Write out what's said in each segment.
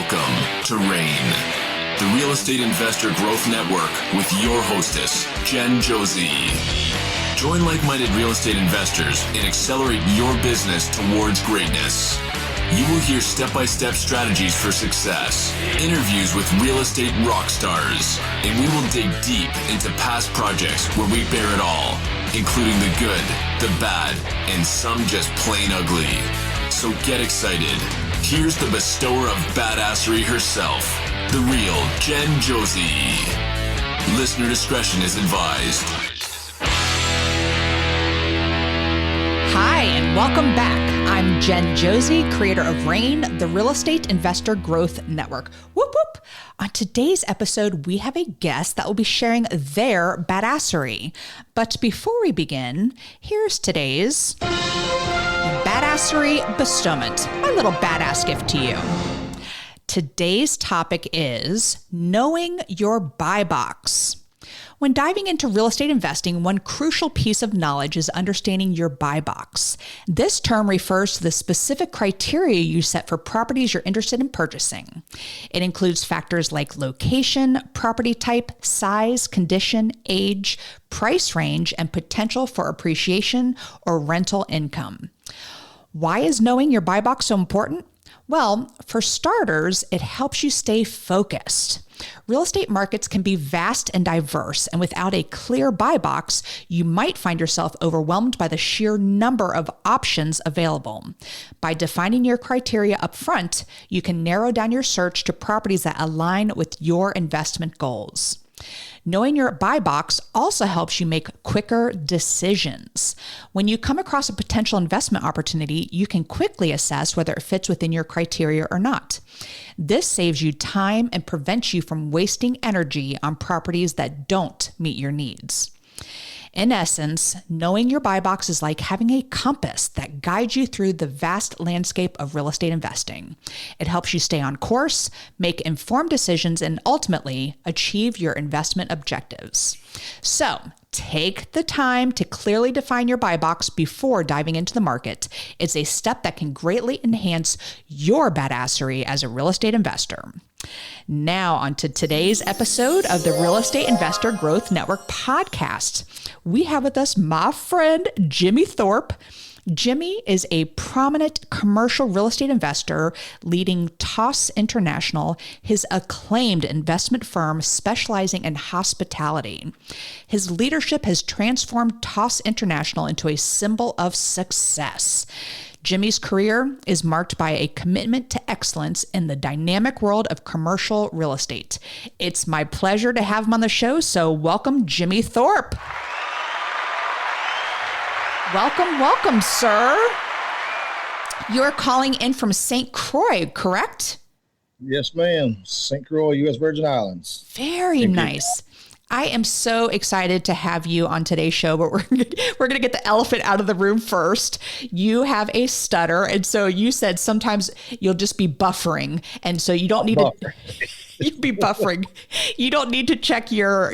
Welcome to RAIN, the Real Estate Investor Growth Network with your hostess, Jen Josie. Join like-minded real estate investors and accelerate your business towards greatness. You will hear step-by-step strategies for success, interviews with real estate rock stars, and we will dig deep into past projects where we bear it all, including the good, the bad, and some just plain ugly. So get excited. Here's the bestower of badassery herself, the real Jen Josie. Listener discretion is advised. Hi, and welcome back. I'm Jen Josie, creator of RAIN, the Real Estate Investor Growth Network. Whoop, whoop. On today's episode, we have a guest that will be sharing their badassery. But before we begin, here's today's badassery bestowment, my little badass gift to you. Today's topic is knowing your buy box. When diving into real estate investing, one crucial piece of knowledge is understanding your buy box. This term refers to the specific criteria you set for properties you're interested in purchasing. It includes factors like location, property type, size, condition, age, price range, and potential for appreciation or rental income. Why is knowing your buy box so important? Well, for starters, it helps you stay focused. Real estate markets can be vast and diverse, and without a clear buy box, you might find yourself overwhelmed by the sheer number of options available. By defining your criteria up front, you can narrow down your search to properties that align with your investment goals. Knowing your buy box also helps you make quicker decisions. When you come across a potential investment opportunity, you can quickly assess whether it fits within your criteria or not. This saves you time and prevents you from wasting energy on properties that don't meet your needs. In essence, knowing your buy box is like having a compass that guides you through the vast landscape of real estate investing. It helps you stay on course, make informed decisions, and ultimately achieve your investment objectives. So, take the time to clearly define your buy box before diving into the market. It's a step that can greatly enhance your badassery as a real estate investor. Now, on to today's episode of the Real Estate Investor Growth Network podcast. We have with us my friend, Jimmy Thorpe. Jimmy is a prominent commercial real estate investor leading Thorpe International, his acclaimed investment firm specializing in hospitality. His leadership has transformed Thorpe International into a symbol of success. Jimmy's career is marked by a commitment to excellence in the dynamic world of commercial real estate. It's my pleasure to have him on the show, so welcome, Jimmy Thorpe. Welcome, sir. You're calling in from St. Croix, correct? Yes, ma'am. St. Croix, U.S. Virgin Islands. Very nice. I am so excited to have you on today's show, but we're going to get the elephant out of the room first. You have a stutter, and so you said sometimes you'll just be buffering, and so you don't need to. You'd be buffering. You don't need to check your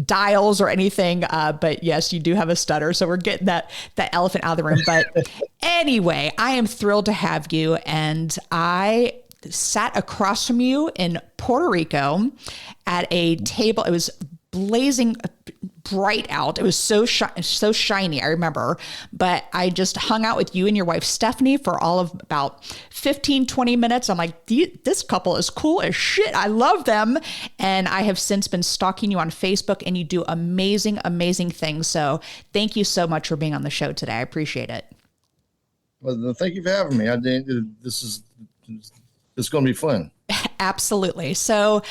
dials or anything, but yes, you do have a stutter. So we're getting that elephant out of the room. But anyway, I am thrilled to have you, and I sat across from you in Puerto Rico at a table. It was blazing bright out. It was so shiny, I remember. But I just hung out with you and your wife, Stephanie, for all of about 15, 20 minutes. I'm like, this couple is cool as shit. I love them. And I have since been stalking you on Facebook, and you do amazing, amazing things. So thank you so much for being on the show today. I appreciate it. Well, thank you for having me. It's going to be fun. Absolutely. So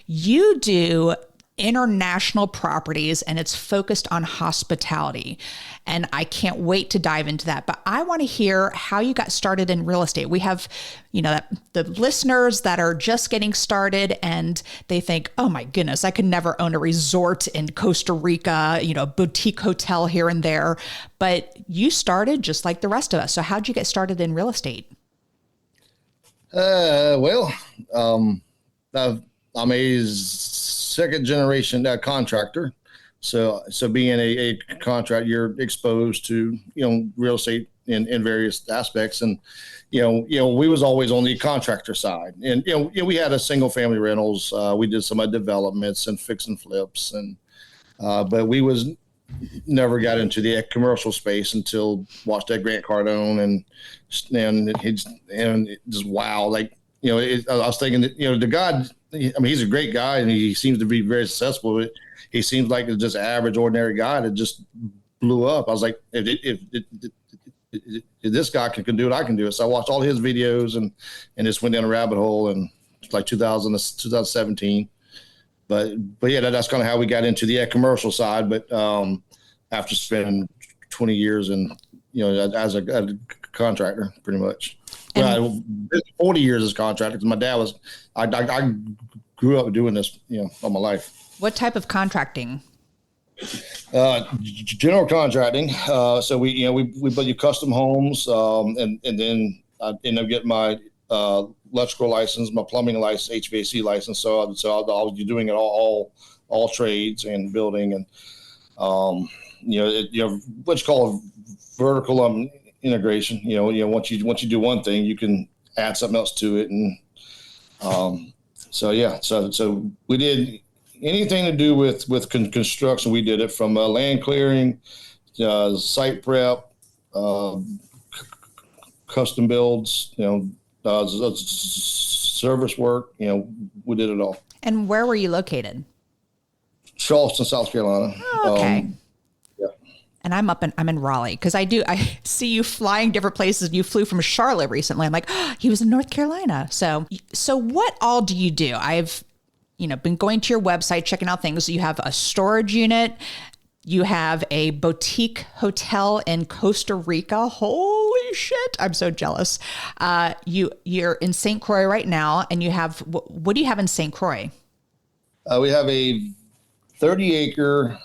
you do international properties, and it's focused on hospitality. And I can't wait to dive into that. But I want to hear how you got started in real estate. We have, the listeners that are just getting started, and they think, oh my goodness, I could never own a resort in Costa Rica, boutique hotel here and there. But you started just like the rest of us. So how'd you get started in real estate? I'm a second generation contractor. So being a contractor, you're exposed to, real estate in various aspects. And, we was always on the contractor side. And, we had a single family rentals. We did some developments and fix and flips. And, but we was never got into the commercial space until watched that Grant Cardone and just wow. Like, I was thinking that, the guy, he's a great guy and he seems to be very successful. But he seems like just an average, ordinary guy that just blew up. I was like, if this guy can do it, I can do it. So I watched all his videos and just went down a rabbit hole, and it's like 2017. But yeah, that's kind of how we got into the commercial side. But after spending 20 years as a contractor, pretty much. Well, 40 years as a contractor, because my dad was, I grew up doing this, all my life. What type of contracting? General contracting. So we build you custom homes, and then I ended up getting my electrical license, my plumbing license, HVAC license. So I was doing it all trades and building, and what's called vertical integration. Once you do one thing, you can add something else to it, and so we did anything to do with construction. We did it from land clearing, site prep, custom builds, service work. We did it all. And where were you located? Charleston, South Carolina. Oh, okay. Yeah. And I'm in Raleigh, because I see you flying different places. You flew from Charlotte recently. I'm like, oh, he was in North Carolina. So what all do you do? I've been going to your website, checking out things. You have a storage unit. You have a boutique hotel in Costa Rica. Holy shit. I'm so jealous. You're in St. Croix right now, and you have, what do you have in St. Croix? We have a 30-acre,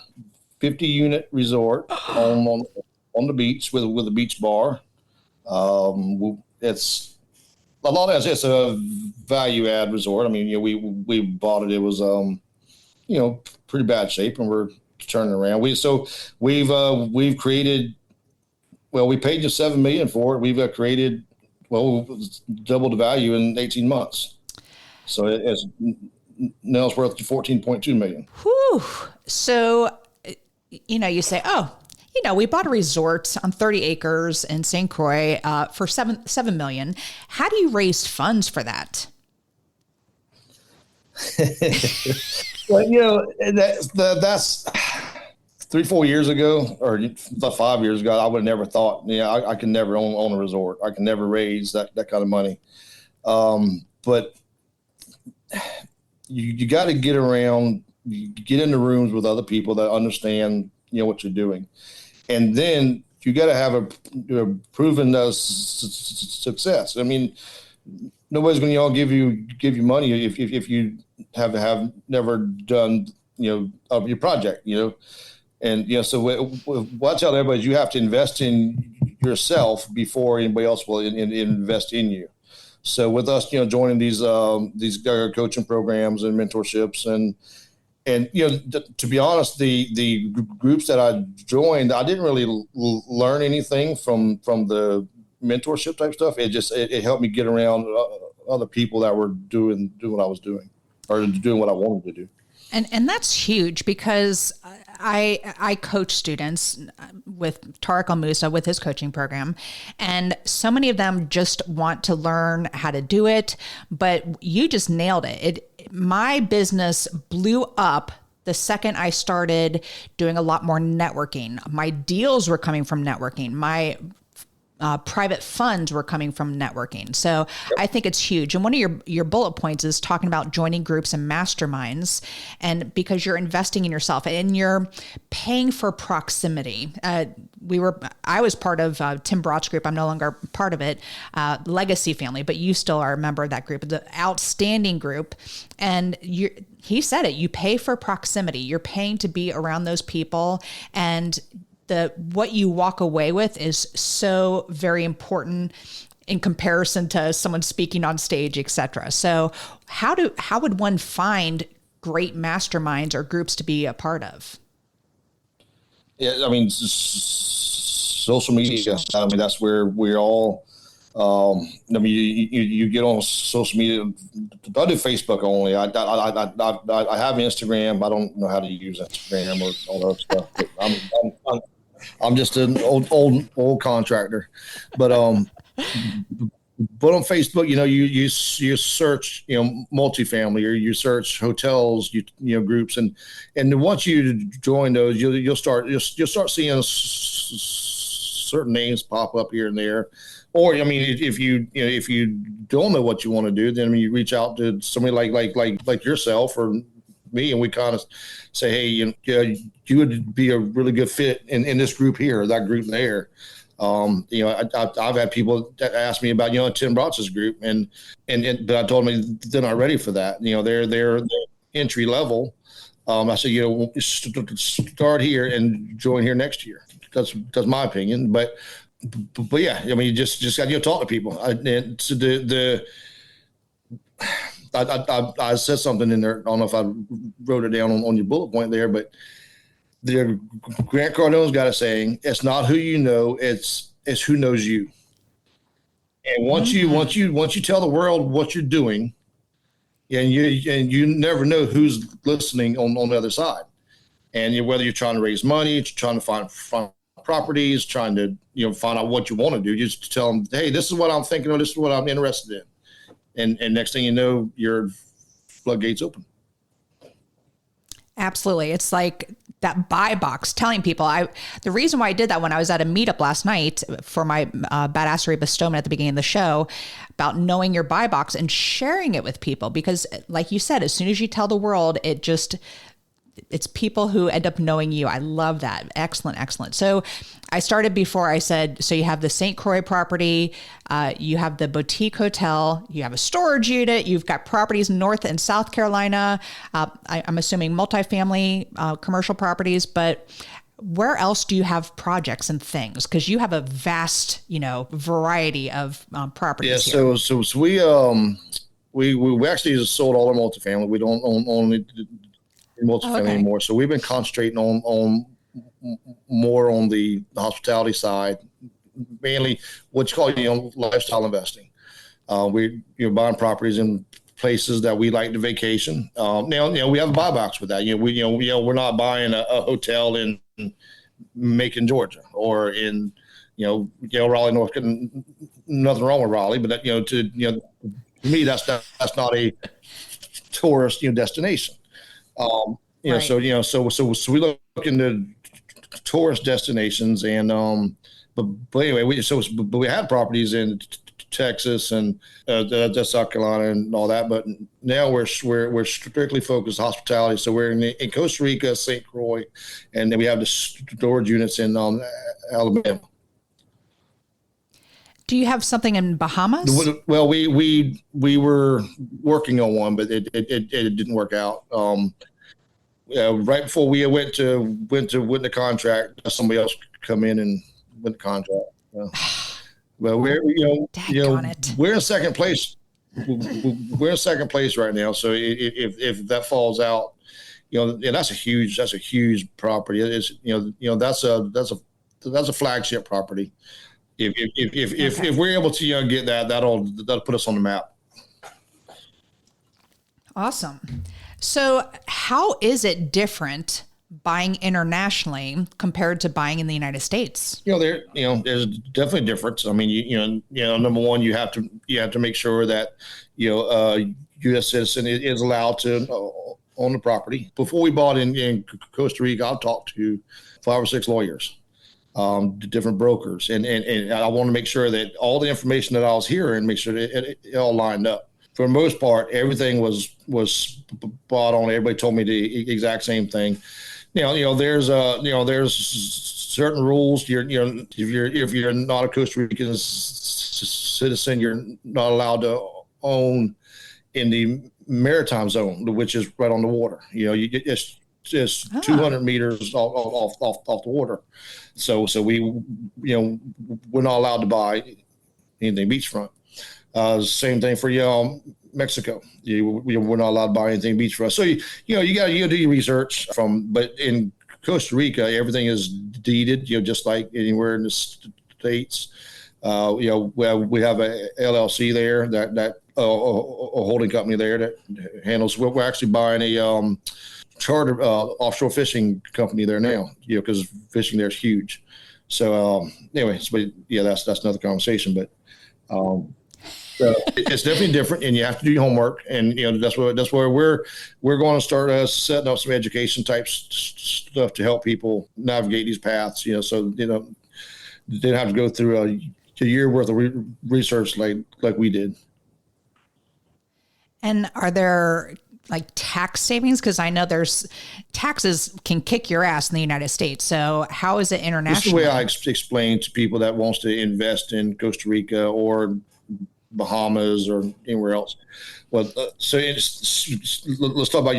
50-unit resort on the beach with a beach bar. It's a lot of it's a value add resort. I mean, we bought it. It was pretty bad shape, and we're turning around. We've created. Well, we paid you $7 million for it. We've created double the value in 18 months. So it's now it's worth $14.2 million. Whew. So you say, we bought a resort on 30 acres in St. Croix for $7 million. How do you raise funds for that? Well, that's 3-4 years ago, or 5 years ago, I would have never thought, I can never own a resort. I can never raise that kind of money. But you got to get around, you get in the rooms with other people that understand, what you're doing. And then you got to have a proven success. I mean, nobody's going to give you money if you have never done your project. And so what I tell everybody is you have to invest in yourself before anybody else will invest in you. So with us, joining these coaching programs and mentorships and to be honest, the groups that I joined, I didn't really learn anything from the mentorship type stuff. It helped me get around other people that were doing what I was doing, or doing what I wanted to do. And that's huge, because I coach students with Tariq Al-Musa with his coaching program, and so many of them just want to learn how to do it, but you just nailed it. My business blew up the second I started doing a lot more networking. My deals were coming from networking. My private funds were coming from networking. So I think it's huge. And one of your bullet points is talking about joining groups and masterminds, and because you're investing in yourself and you're paying for proximity. I was part of Tim Brott's group. I'm no longer part of it, Legacy Family, but you still are a member of that group. It's an outstanding group. And he said it, you pay for proximity. You're paying to be around those people, and what you walk away with is so very important in comparison to someone speaking on stage, et cetera. So how would one find great masterminds or groups to be a part of? Yeah, I mean, social media. I mean, that's where we're all. I mean, you get on social media. I do Facebook only. I have Instagram. I don't know how to use Instagram or all that stuff. But I'm just an old contractor, but but on Facebook, you search, multifamily, or you search hotels, groups, and once you join those, you'll start seeing certain names pop up here and there. Or, I mean, if you don't know what you want to do, then, I mean, you reach out to somebody like yourself or me, and we kind of say, hey, you would be a really good fit in this group here or that group there. I've had people that ask me about, Tim Brotz's group, but I told them they're not ready for that. They're entry level. I said, start here and join here next year. That's my opinion. But yeah, I mean, you just got to talk to people. I said something in there. I don't know if I wrote it down on your bullet point there, but Grant Cardone's got a saying: "It's not who you know, it's who knows you." And once you tell the world what you're doing, and you never know who's listening on the other side. And whether you're trying to raise money, trying to find properties, trying to find out what you want to do, just tell them, hey, this is what I'm thinking, or this is what I'm interested in, and next thing you know, your floodgates open. Absolutely. It's like that buy box, telling people. The reason why I did that when I was at a meetup last night for my badassery bestowment at the beginning of the show, about knowing your buy box and sharing it with people, because like you said, as soon as you tell the world, it's people who end up knowing you. I love that. Excellent, excellent. So I started before I said, so you have the St. Croix property, you have the boutique hotel, you have a storage unit, you've got properties in North and South Carolina. I'm assuming multifamily commercial properties, but where else do you have projects and things? Because you have a vast, variety of properties. Yeah. Here. So we actually just sold all our multifamily. We don't own multifamily anymore. So we've been concentrating on more on the hospitality side, mainly what's called lifestyle investing. We buying properties in places that we like to vacation. Now we have a buy box with that. We're not buying a hotel in Macon, Georgia, or in Raleigh, North Carolina. Nothing wrong with Raleigh, but to me that's not a tourist destination. Right. So we look into tourist destinations, and but anyway, we had properties in Texas and South Carolina and all that, but now we're strictly focused hospitality. So we're in Costa Rica, St. Croix, and then we have the storage units in Alabama. Do you have something in Bahamas? Well, we were working on one, but it didn't work out. Right before we went to win the contract, somebody else come in and win the contract. Well, we're in second place. We're in second place right now. So if that falls out, and that's a huge property. It's that's a flagship property. If we're able to get that'll put us on the map. Awesome. So how is it different buying internationally compared to buying in the United States? There's definitely a difference. I mean, number one, you have to make sure that U.S. citizen is allowed to own the property. Before we bought in Costa Rica, I talked to 5 or 6 lawyers, different brokers, and I want to make sure that all the information that I was hearing, make sure that it all lined up. For the most part, everything was spot on. Everybody told me the exact same thing. There's certain rules. If you're not a Costa Rican citizen, you're not allowed to own in the maritime zone, which is right on the water. It's 200 meters off the water. So we're not allowed to buy anything beachfront. Same thing for Mexico. We're not allowed to buy anything beachfront. So you got to do your research but in Costa Rica, everything is deeded, just like anywhere in the States. We have a LLC there that a holding company there that handles. We're actually buying a charter offshore fishing company there now, because fishing there is huge. So anyways, but that's another conversation. But it's definitely different, and you have to do your homework, and that's where we're going to start setting up some education type stuff to help people navigate these paths. So they don't have to go through a year worth of research like we did. And are there like tax savings? Because I know there's taxes can kick your ass in the United States. So how is it internationally? This is the way I explain to people that wants to invest in Costa Rica or Bahamas or anywhere else. Well, so let's talk about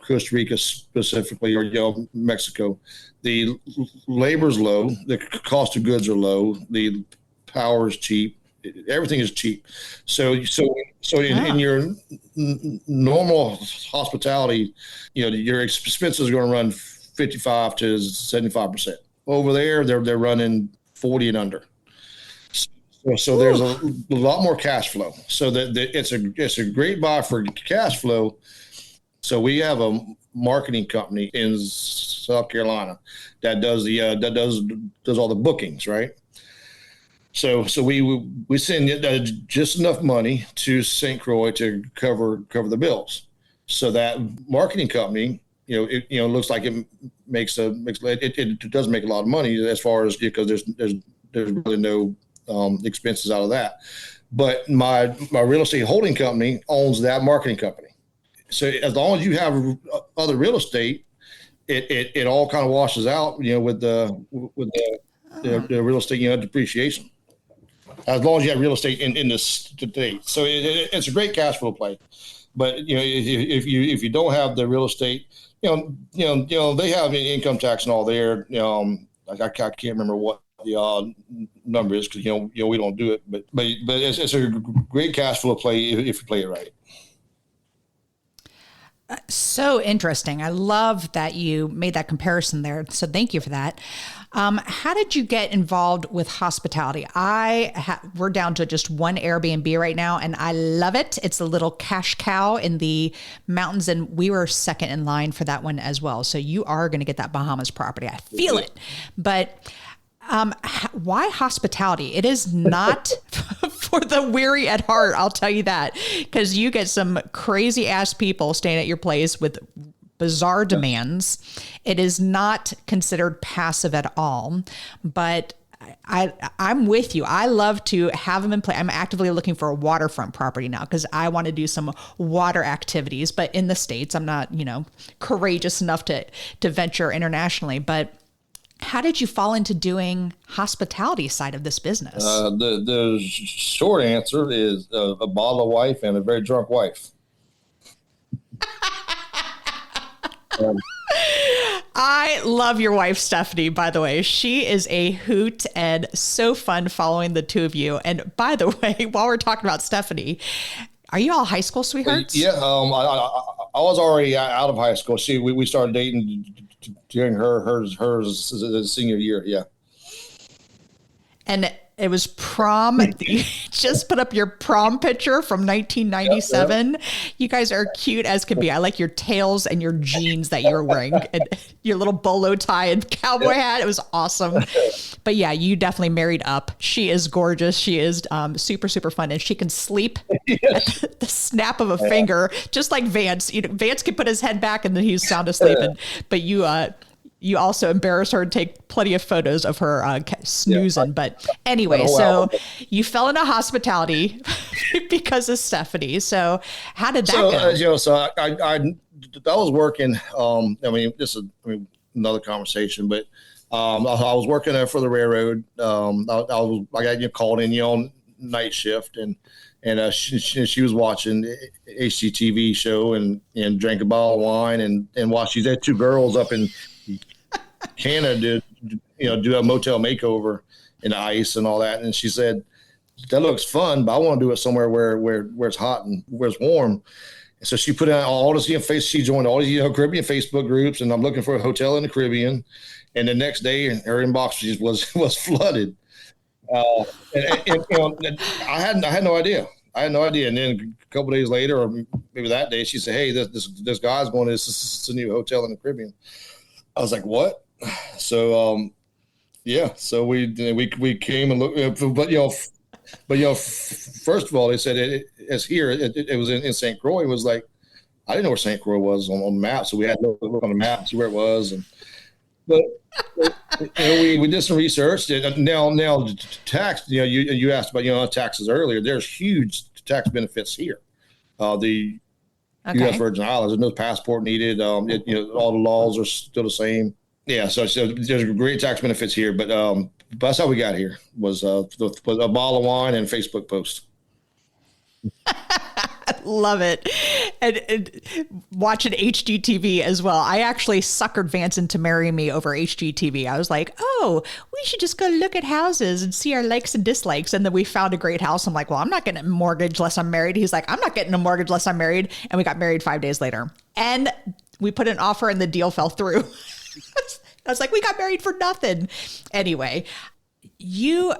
Costa Rica specifically, or Mexico. The labor's low, the cost of goods are low, the power is cheap, everything is cheap. So in your normal hospitality, your expenses are going to run 55 to 75%. Over there, they're running 40 and under. So there's a lot more cash flow. So that it's a great buy for cash flow. So we have a marketing company in South Carolina that does does all the bookings, right? So we send just enough money to St. Croix to cover the bills. So that marketing company, it looks like it it does make a lot of money as far as, because there's really no expenses out of that. But my real estate holding company owns that marketing company. So as long as you have other real estate, it all kind of washes out, with the real estate, depreciation. As long as you have real estate in this state, so it's a great cash flow play. But if you don't have the real estate, they have income tax and all there. I can't remember what the number is, because we don't do it, but it's a great cash flow play if you play it right. So interesting. I love that you made that comparison there. So thank you for that. How did you get involved with hospitality? We're down to just one Airbnb right now, and I love it. It's a little cash cow in the mountains, and we were second in line for that one as well. So you are going to get that Bahamas property. I feel it. But why hospitality? It is not for the weary at heart, I'll tell you that, because you get some crazy ass people staying at your place with bizarre demands. It is not considered passive at all, but I'm with you. I love to have them in play. I'm actively looking for a waterfront property now because I want to do some water activities, but in the States, I'm not, courageous enough to venture internationally. But how did you fall into doing hospitality side of this business? The short answer is a bottle of wife and a very drunk wife. I love your wife, Stephanie, by the way. She is a hoot and so fun following the two of you. And by the way, while we're talking about Stephanie, are you all high school sweethearts? Yeah, I was already out of high school. We started dating during her senior year. Yeah. And it was prom. You just put up your prom picture from 1997. Yep. You guys are cute as could be. I like your tails and your jeans that you were wearing and your little bolo tie and cowboy hat. It was awesome. But yeah, you definitely married up. She is gorgeous. She is super, super fun. And she can sleep at the snap of a finger, just like Vance. Vance could put his head back and then he's sound asleep. But you also embarrass her and take plenty of photos of her snoozing. But anyway, so you fell into hospitality because of Stephanie. So how did that go? So I was working. This is another conversation, but I was working there for the railroad. I got called in on night shift, and she was watching HGTV show and drank a bottle of wine and while she's had two girls up in Canada do a motel makeover in the ice and all that. And she said, that looks fun, but I want to do it somewhere where it's hot and where it's warm. And so she put out all this, she joined all these, Caribbean Facebook groups, and I'm looking for a hotel in the Caribbean. And the next day, her inbox was flooded. And I had no idea. And then a couple of days later, or maybe that day, she said, "Hey, this guy's going to this new hotel in the Caribbean." I was like, "What?" So, so we came and looked, but first of all, they said it's here. It was in St. Croix. It was like, I didn't know where St. Croix was on the map, so we had to look on the map and see where it was. But we did some research. And now tax. You asked about taxes earlier. There's huge tax benefits here. The U.S. Virgin Islands. There's no passport needed. All the laws are still the same. Yeah, so there's great tax benefits here. But that's how we got here. Was a bottle of wine and Facebook post. Love it. And watching HGTV as well. I actually suckered Vance into marrying me over HGTV. I was like, oh, we should just go look at houses and see our likes and dislikes. And then we found a great house. I'm like, well, I'm not getting a mortgage unless I'm married. He's like, I'm not getting a mortgage unless I'm married. And we got married 5 days later. And we put an offer and the deal fell through. I was like, we got married for nothing. Anyway, you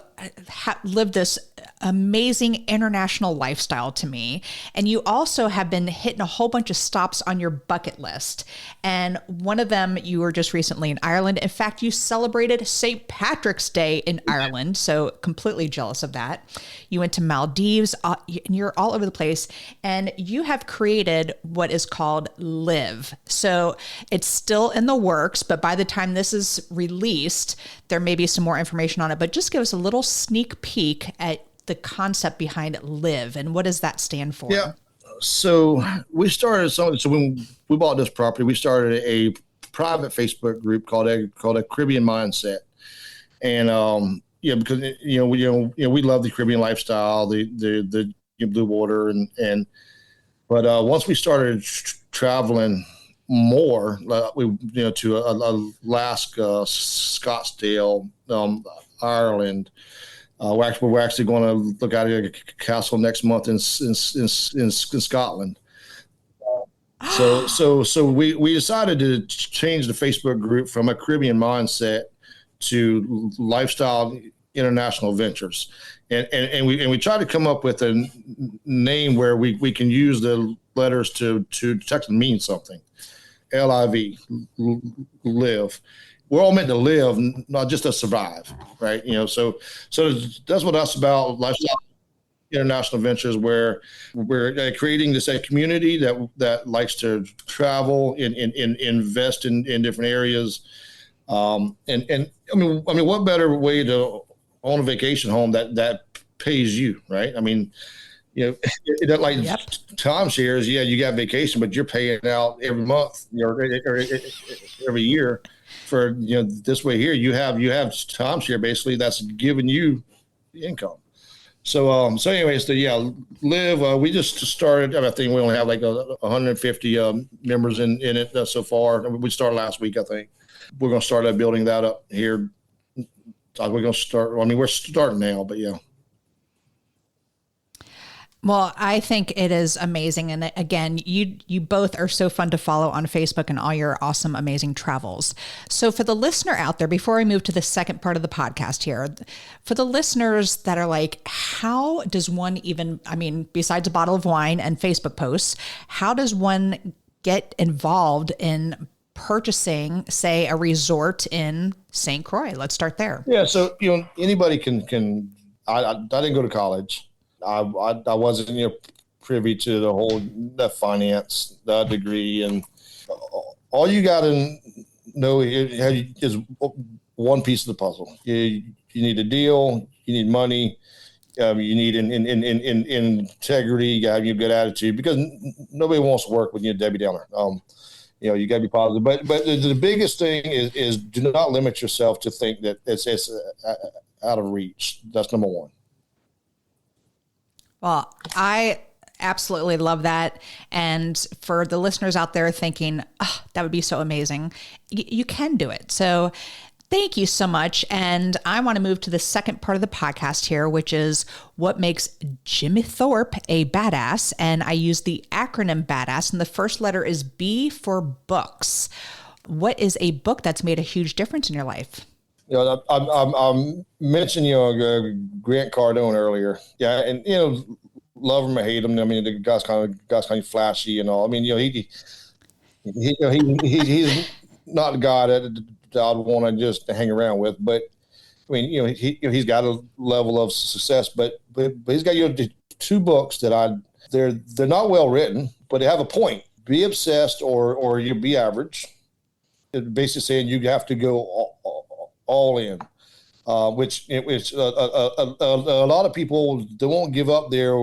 lived this amazing international lifestyle to me. And you also have been hitting a whole bunch of stops on your bucket list. And one of them, you were just recently in Ireland. In fact, you celebrated St. Patrick's Day in Ireland. So completely jealous of that. You went to Maldives, and you're all over the place. And you have created what is called Live. So it's still in the works, but by the time this is released, there may be some more information on it. But just give us a little sneak peek at the concept behind Live, and what does that stand for? Yeah. So we started something. So when we bought this property, we started a private Facebook group called a Caribbean Mindset. And because we love the Caribbean lifestyle, the blue water, but once we started traveling more, to Alaska, Scottsdale, Ireland. We're actually going to look at a castle next month in Scotland. So we decided to change the Facebook group from a Caribbean Mindset to Lifestyle International Ventures, and we tried to come up with a name where we can use the letters to technically mean something. LIV, live. We're all meant to live, not just to survive, right? So that's what that's about. Lifestyle International Ventures, where we're creating this community that likes to travel and invest in different areas. And I mean, what better way to own a vacation home that pays you, right? I mean, like yep. Timeshares, yeah, you got vacation, but you're paying out every month, or every year. For this way here, you have timeshare basically that's giving you the income. So anyways, Live. We just started. I think we only have like 150 members in it so far. We started last week, I think. We're going to start building that up here. We're going to start. I mean, we're starting now, but yeah. Well, I think it is amazing. And again, you both are so fun to follow on Facebook and all your awesome, amazing travels. So for the listener out there, before I move to the second part of the podcast here, for the listeners that are like, how does one even, I mean, besides a bottle of wine and Facebook posts, how does one get involved in purchasing, say, a resort in St. Croix? Let's start there. Yeah. So, anybody can, I didn't go to college. I wasn't privy to the whole finance degree, and all you got to know is one piece of the puzzle. You need a deal, you need money, you need integrity, you got to have a good attitude, because nobody wants to work with Debbie Downer. You got to be positive. But the biggest thing is do not limit yourself to think that it's out of reach. That's number one. Well, I absolutely love that. And for the listeners out there thinking, oh, that would be so amazing, you can do it. So Thank you so much. And I want to move to the second part of the podcast here, which is what makes Jimmy Thorpe a badass. And I use the acronym BADASS, and the first letter is B for books. What is a book that's made a huge difference in your life? I mentioned, Grant Cardone earlier. Yeah. And, love him or hate him. I mean, the guy's kind of flashy and all. I mean, he's not the guy that I'd want to just hang around with, but I mean, he's got a level of success, but he's got two books that they're not well written, but they have a point. Be obsessed or you be average. It's basically saying you have to go all in, which a lot of people, they won't give up their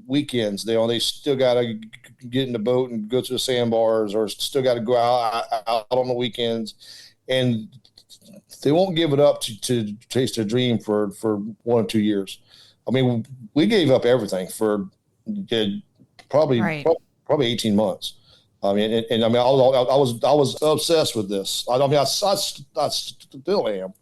weekends. They still got to get in the boat and go to the sandbars, or still got to go out on the weekends, and they won't give it up to chase their dream for 1 or 2 years. I mean, we gave up everything for probably 18 months. I mean, I was obsessed with this. I still am.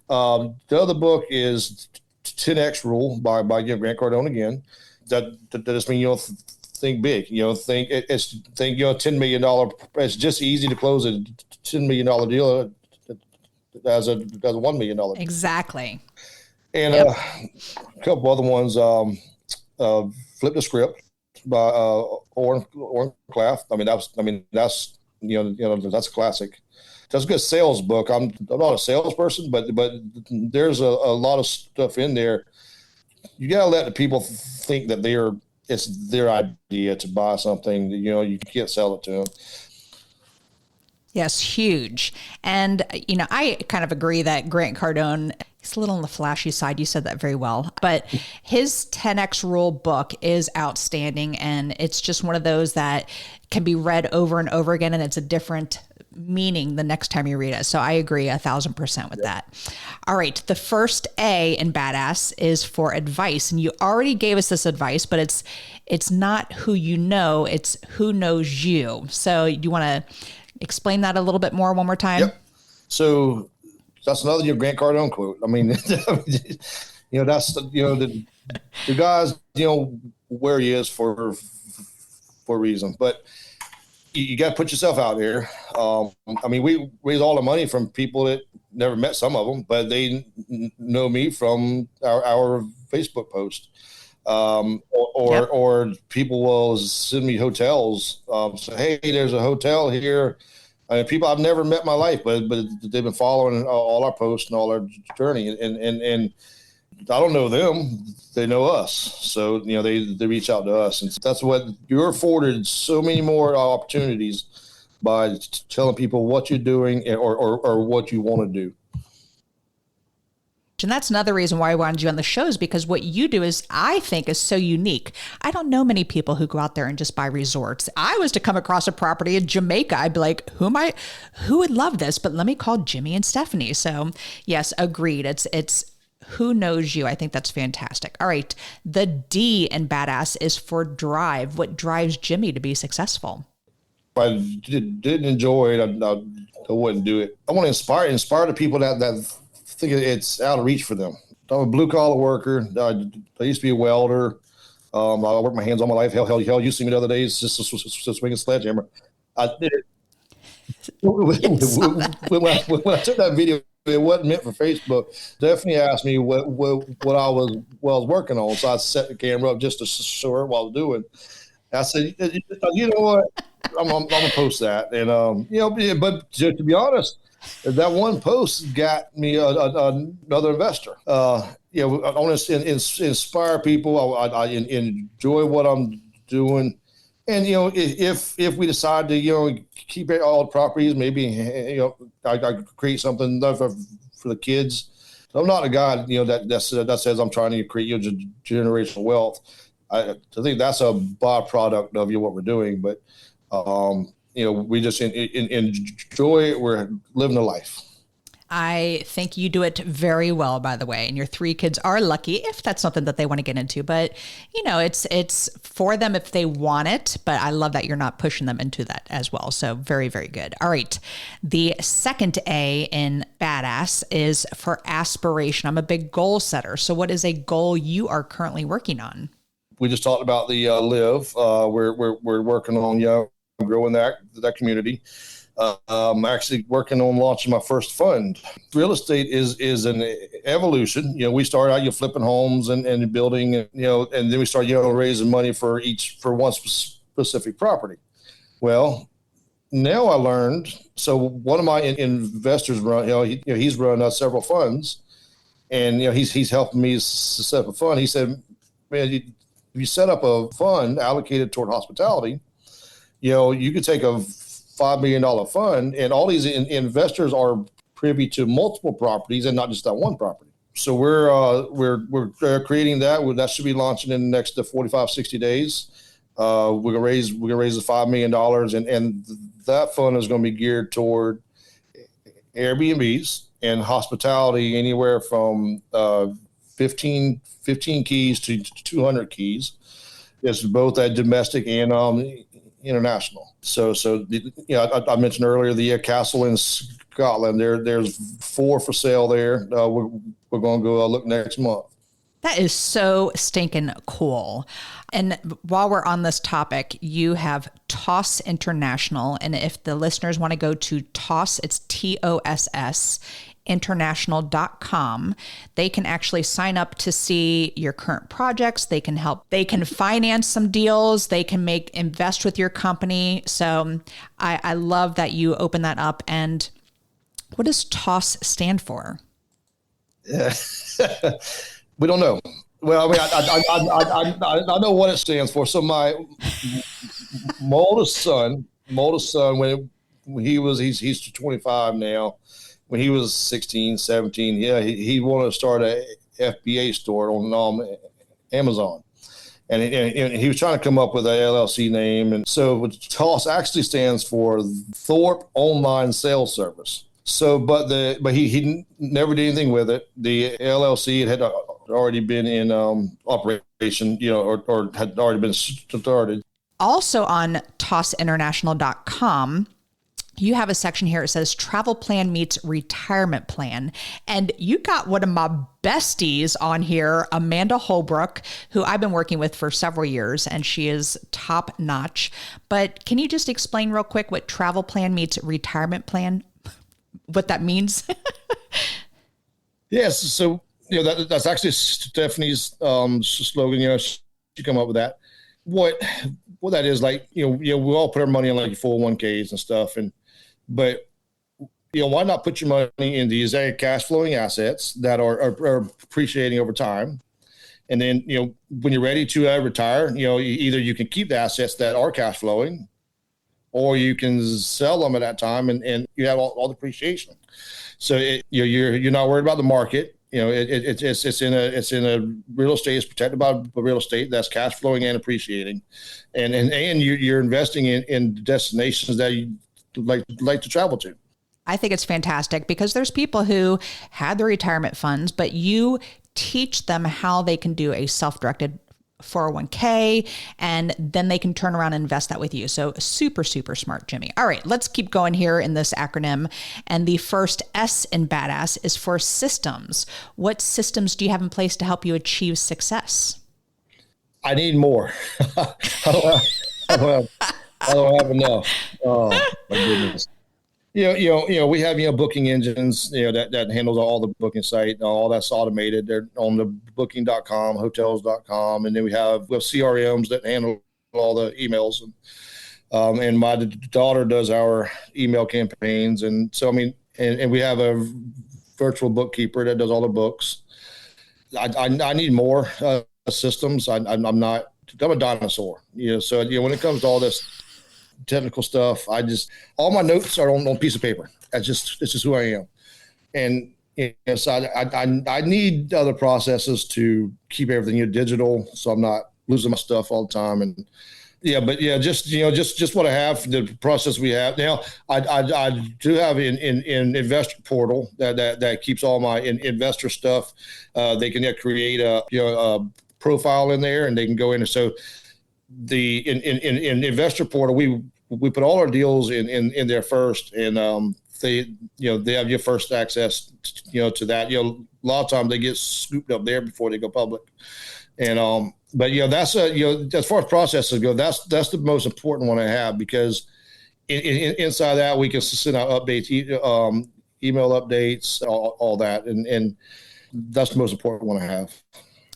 The other book is 10X Rule by Grant Cardone again. That just means, think big. Think $10 million. It's just easy to close a $10 million deal as a $1 million deal. Exactly. And a couple other ones. Flip the Script by Oren Klaff. That's a classic. That's a good sales book. I'm not a salesperson, but there's a lot of stuff in there. You got to let the people think that it's their idea to buy something. You can't sell it to them. Yes, huge. And, I kind of agree that Grant Cardone, he's a little on the flashy side. You said that very well. But his 10X Rule book is outstanding. And it's just one of those that can be read over and over again. And it's a different meaning the next time you read it. So I agree 1,000% with that. All right. The first A in badass is for advice. And you already gave us this advice, but it's not who you know, it's who knows you. So you want to explain that a little bit more one more time? Yep. So that's another Grant Cardone quote. I mean, that's the guy's where he is for a reason. But you got to put yourself out there. We raise all the money from people that never met some of them, but they know me from our Facebook post. Or people will send me hotels. Say, hey, there's a hotel here. I mean, people I've never met in my life, but they've been following all our posts and all our journey, and I don't know them; they know us. So they reach out to us, and that's what you're afforded. So many more opportunities by telling people what you're doing or what you want to do. And that's another reason why I wanted you on the show, is because what you do is, I think, is so unique. I don't know many people who go out there and just buy resorts. I was to come across a property in Jamaica, I'd be like, who would love this? But let me call Jimmy and Stephanie. So yes, agreed. It's who knows you. I think that's fantastic. All right. The D in badass is for drive. What drives Jimmy to be successful? If I didn't enjoy it, I wouldn't do it. I want to inspire the people that think it's out of reach for them. I'm a blue collar worker. I used to be a welder. I worked my hands all my life. Hell, you see me the other day, it's just swinging a sledgehammer. I did it. When I took that video, it wasn't meant for Facebook. Stephanie asked me what I was working on, so I set the camera up just to show her what I was doing. I said, you know what, I'm gonna post that, and but to be honest, that one post got me another investor. I want to inspire people. I enjoy what I'm doing, and if we decide to keep all the properties, maybe I create something for the kids. I'm not a guy that says I'm trying to create generational wealth. I think that's a byproduct of what we're doing, but we just enjoy it. We're living a life. I think you do it very well, by the way. And your 3 kids are lucky if that's something that they want to get into. But, it's for them if they want it. But I love that you're not pushing them into that as well. So very, very good. All right. The second A in badass is for aspiration. I'm a big goal setter. So what is a goal you are currently working on? We just talked about the live. We're working on growing that community. I'm actually working on launching my first fund. Real estate is an evolution. We start out flipping homes and building, and then we start raising money for one specific property. Well, now I learned. So one of my investors he's run several funds, and he's helping me set up a fund. He said, "Man, if you set up a fund allocated toward hospitality, you could take a $5 million fund, and all these investors are privy to multiple properties and not just that one property." So we're creating that. That should be launching in the next 45, 60 days. We're gonna raise the $5 million, and that fund is going to be geared toward Airbnbs and hospitality, anywhere from 15 keys to 200 keys. It's both at domestic and international. So I mentioned earlier the castle in Scotland. There's 4 for sale there. We're going to go look next month. That is so stinking cool. And while we're on this topic, you have Toss International. And if the listeners want to go to Toss, it's TOSS international.com. They can actually sign up to see your current projects. They can help. They can finance some deals. They can invest with your company. So I love that you open that up. And what does TOSS stand for? Yeah. We don't know. Well, I know what it stands for. So my oldest son, when he's 25 now. When he was 16, 17, he wanted to start a FBA store on Amazon. And he was trying to come up with an LLC name. And so TOSS actually stands for Thorpe Online Sales Service. So, but he never did anything with it. The LLC had already been in operation, or had already been started. Also on tossinternational.com, you have a section here. It says travel plan meets retirement plan. And you got one of my besties on here, Amanda Holbrook, who I've been working with for several years, and she is top notch. But can you just explain real quick what travel plan meets retirement plan, what that means? Yes. So, that's actually Stephanie's slogan. She come up with that. What that is, like, we all put our money in like 401ks and stuff, but why not put your money in these cash flowing assets that are appreciating over time? And then, when you're ready to retire, either you can keep the assets that are cash flowing, or you can sell them at that time and you have all the appreciation. So you're not worried about the market. It's in a real estate. It's protected by real estate that's cash flowing and appreciating, and you're investing in destinations that you like to travel to. I think it's fantastic because there's people who had their retirement funds, but you teach them how they can do a self-directed 401k, and then they can turn around and invest that with you. So super, super smart, Jimmy. All right, let's keep going here in this acronym. And the first S in badass is for systems. What systems do you have in place to help you achieve success? I need more. I don't have enough. Oh my goodness. We have, booking engines, that handles all the booking site, all that's automated. They're on the booking.com, hotels.com. And then we have CRMs that handle all the emails. And my daughter does our email campaigns. And so, and we have a virtual bookkeeper that does all the books. I need more systems. I'm a dinosaur, so, when it comes to all this technical stuff, all my notes are on a piece of paper. It's just who I am. And so I need other processes to keep everything digital, so I'm not losing my stuff all the time. And Yeah, but yeah, just what I have, the process we have now. I do have in investor portal that keeps all my investor stuff. They can create a profile in there, and they can go in. And so in investor portal, we put all our deals in there first, and they have your first access to that. A lot of times they get scooped up there before they go public, and but that's as far as processes go, that's the most important one I have, because inside that we can send out updates, email updates, all that, and that's the most important one I have.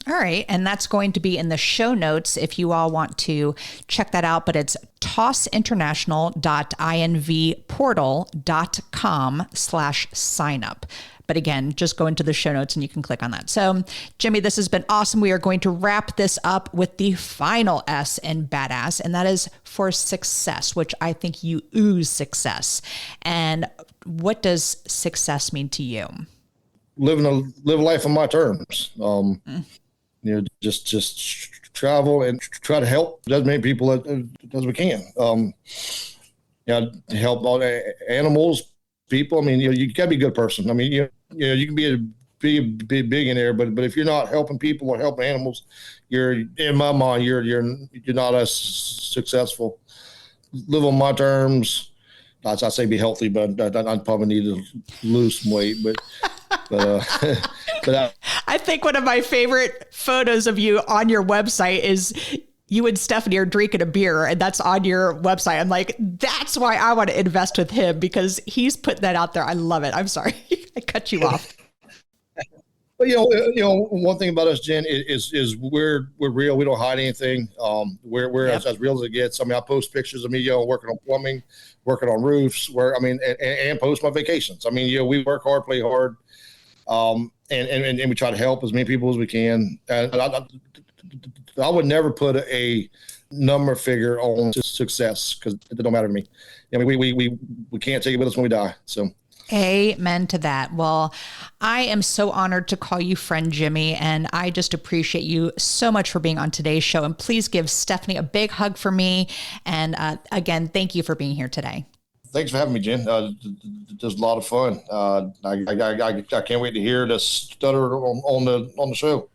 All right. And that's going to be in the show notes if you all want to check that out. But it's tossinternational.invportal.com/signup. But again, just go into the show notes and you can click on that. So, Jimmy, this has been awesome. We are going to wrap this up with the final S in badass, and that is for success, which I think you ooze success. And what does success mean to you? Live life on my terms. Just travel and try to help as many people as we can. Help all the animals, people. I mean, you gotta be a good person. I mean, you can be a billionaire, but if you're not helping people or helping animals, you're, in my mind, you're not as successful. Live on my terms. I say be healthy, but I probably need to lose some weight, but I think one of my favorite photos of you on your website is you and Stephanie are drinking a beer, and that's on your website. I'm like, that's why I want to invest with him, because he's putting that out there. I love it. I'm sorry. I cut you off. But one thing about us, Jen, is we're real. We don't hide anything. We're as real as it gets. I mean, I post pictures of me, working on plumbing, working on roofs, and post my vacations. I mean, we work hard, play hard. And we try to help as many people as we can. And I would never put a number figure on success, because it don't matter to me. I mean, we can't take it with us when we die. So. Amen to that. Well, I am so honored to call you friend, Jimmy, and I just appreciate you so much for being on today's show. And please give Stephanie a big hug for me. And again, thank you for being here today. Thanks for having me, Jen. It was a lot of fun. I can't wait to hear the stutter on the show.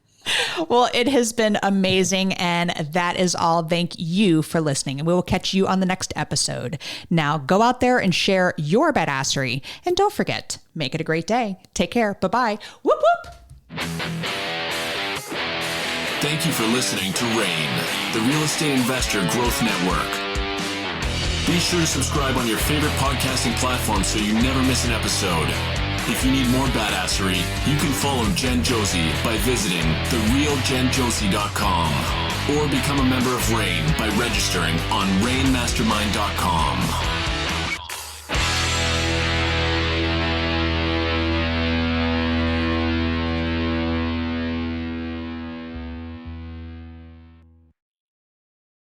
Well, it has been amazing. And that is all. Thank you for listening. And we will catch you on the next episode. Now go out there and share your badassery. And don't forget, make it a great day. Take care. Bye-bye. Whoop, whoop. Thank you for listening to RAIN, the Real Estate Investor Growth Network. Be sure to subscribe on your favorite podcasting platform so you never miss an episode. If you need more badassery, you can follow Jen Josie by visiting therealjenjosie.com or become a member of RAIN by registering on rainmastermind.com.